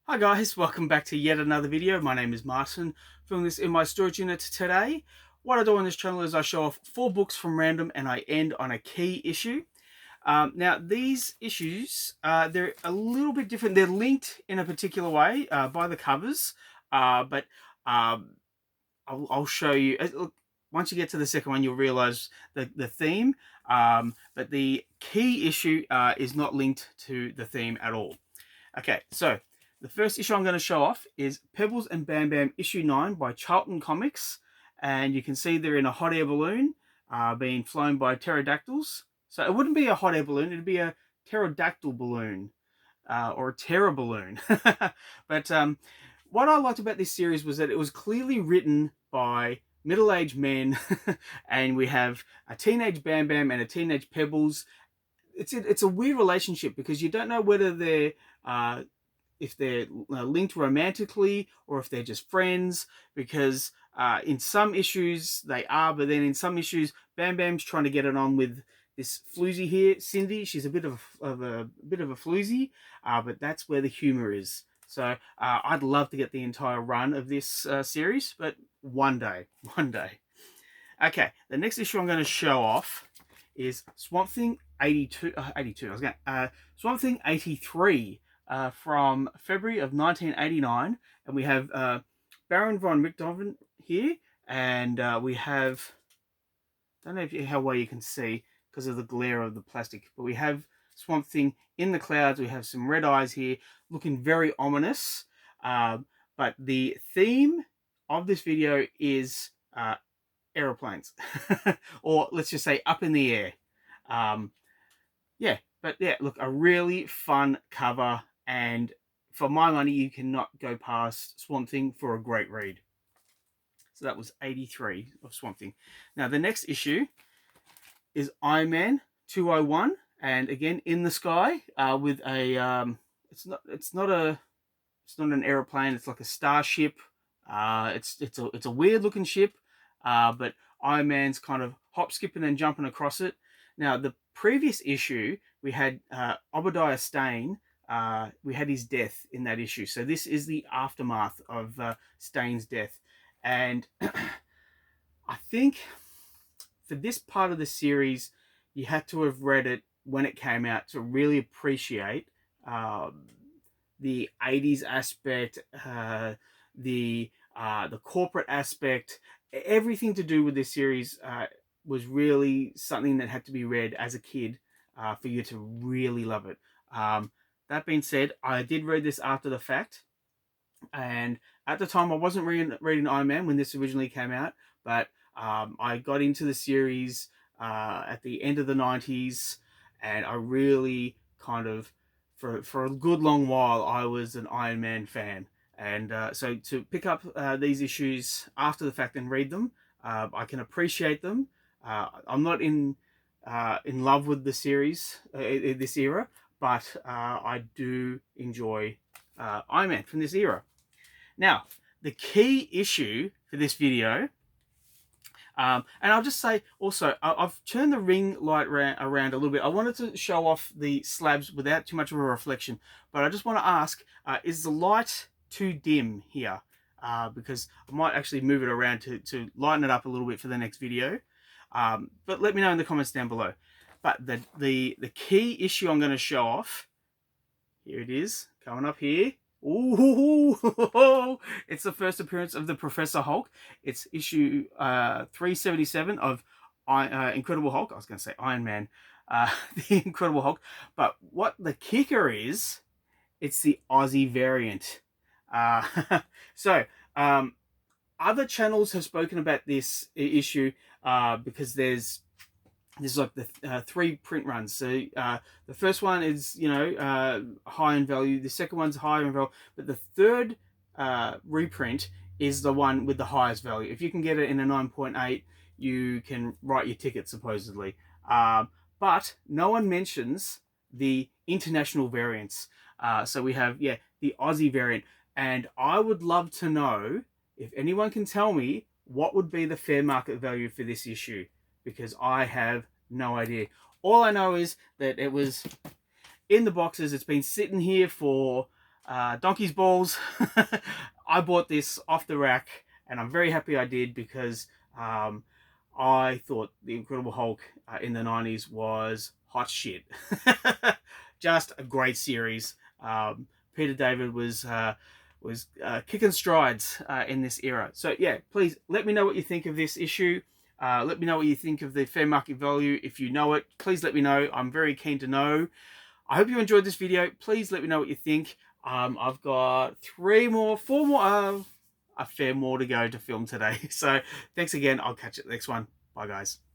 Hi guys, welcome back to yet another video. My name is Martin, filming this in my storage unit today. What I do on this channel is I show off 4 books from random and I end on a key issue. Now these issues, they're a little bit different. They're linked in a particular way by the covers, but I'll show you. Look, once you get to the second one, you'll realize the theme, but the key issue is not linked to the theme at all. Okay, so the first issue I'm going to show off is Pebbles and Bam Bam issue 9 by Charlton Comics. And you can see they're in a hot air balloon being flown by pterodactyls. So it wouldn't be a hot air balloon, it'd be a pterodactyl balloon or a terror balloon. But what I liked about this series was that it was clearly written by middle-aged men and we have a teenage Bam Bam and a teenage Pebbles. It's a weird relationship because you don't know whether they're if they're linked romantically or if they're just friends, because in some issues they are, but then in some issues Bam Bam's trying to get it on with this floozy here, Cindy. She's a bit of a floozy, but that's where the humor is. So I'd love to get the entire run of this series, but one day, one day. Okay, the next issue I'm going to show off is Swamp Thing 82. Swamp Thing 83 from February of 1989, and we have Baron von Richthofen here, and we have, don't know how well you can see because of the glare of the plastic, but we have Swamp Thing in the clouds. We have some red eyes here, looking very ominous. But the theme of this video is aeroplanes, or let's just say up in the air. Yeah, but yeah, look, a really fun cover, and for my money, you cannot go past Swamp Thing for a great read. So that was 83 of Swamp Thing. Now the next issue is Iron Man 201, and again in the sky with a it's not an aeroplane. It's like a starship. It's a weird looking ship, but Iron Man's kind of hop, skipping, and jumping across it. Now, the previous issue we had Obadiah Stane. We had his death in that issue, so this is the aftermath of Stane's death, and I think for this part of the series, you had to have read it when it came out to really appreciate the 80s aspect, the corporate aspect. Everything to do with this series was really something that had to be read as a kid for you to really love it. That being said, I did read this after the fact, and at the time I wasn't reading Iron Man when this originally came out, but I got into the series at the end of the 90s, and I really kind of, for a good long while, I was an Iron Man fan. And so to pick up these issues after the fact and read them, I can appreciate them. I'm not in love with the series this era, but I do enjoy Iron Man from this era. Now, the key issue for this video, and I'll just say also, I've turned the ring light around a little bit. I wanted to show off the slabs without too much of a reflection, but I just want to ask, is the light too dim here? Because I might actually move it around to lighten it up a little bit for the next video. But let me know in the comments down below. But the key issue I'm going to show off, here it is, coming up here. Ooh, it's the first appearance of the Professor Hulk. It's issue 377 of Incredible Hulk. I was going to say Iron Man, the Incredible Hulk. But what the kicker is, it's the Aussie variant. So, other channels have spoken about this issue because there's like the 3 print runs. So the first one is, high in value. The second one's higher in value, but the third reprint is the one with the highest value. If you can get it in a 9.8, you can write your ticket supposedly. But no one mentions the international variants. So we have the Aussie variant, and I would love to know if anyone can tell me what would be the fair market value for this issue, because I have no idea. All I know is that it was in the boxes. It's been sitting here for Donkey's balls. I bought this off the rack, and I'm very happy I did because um, I thought the Incredible Hulk in the 90s was hot shit. Just a great series. Peter David was kicking strides in this era. So yeah, please let me know what you think of this issue. Let me know what you think of the fair market value. If you know it, please let me know. I'm very keen to know. I hope you enjoyed this video. Please let me know what you think. I've got four more, a fair more to go to film today. So thanks again. I'll catch you at the next one. Bye, guys.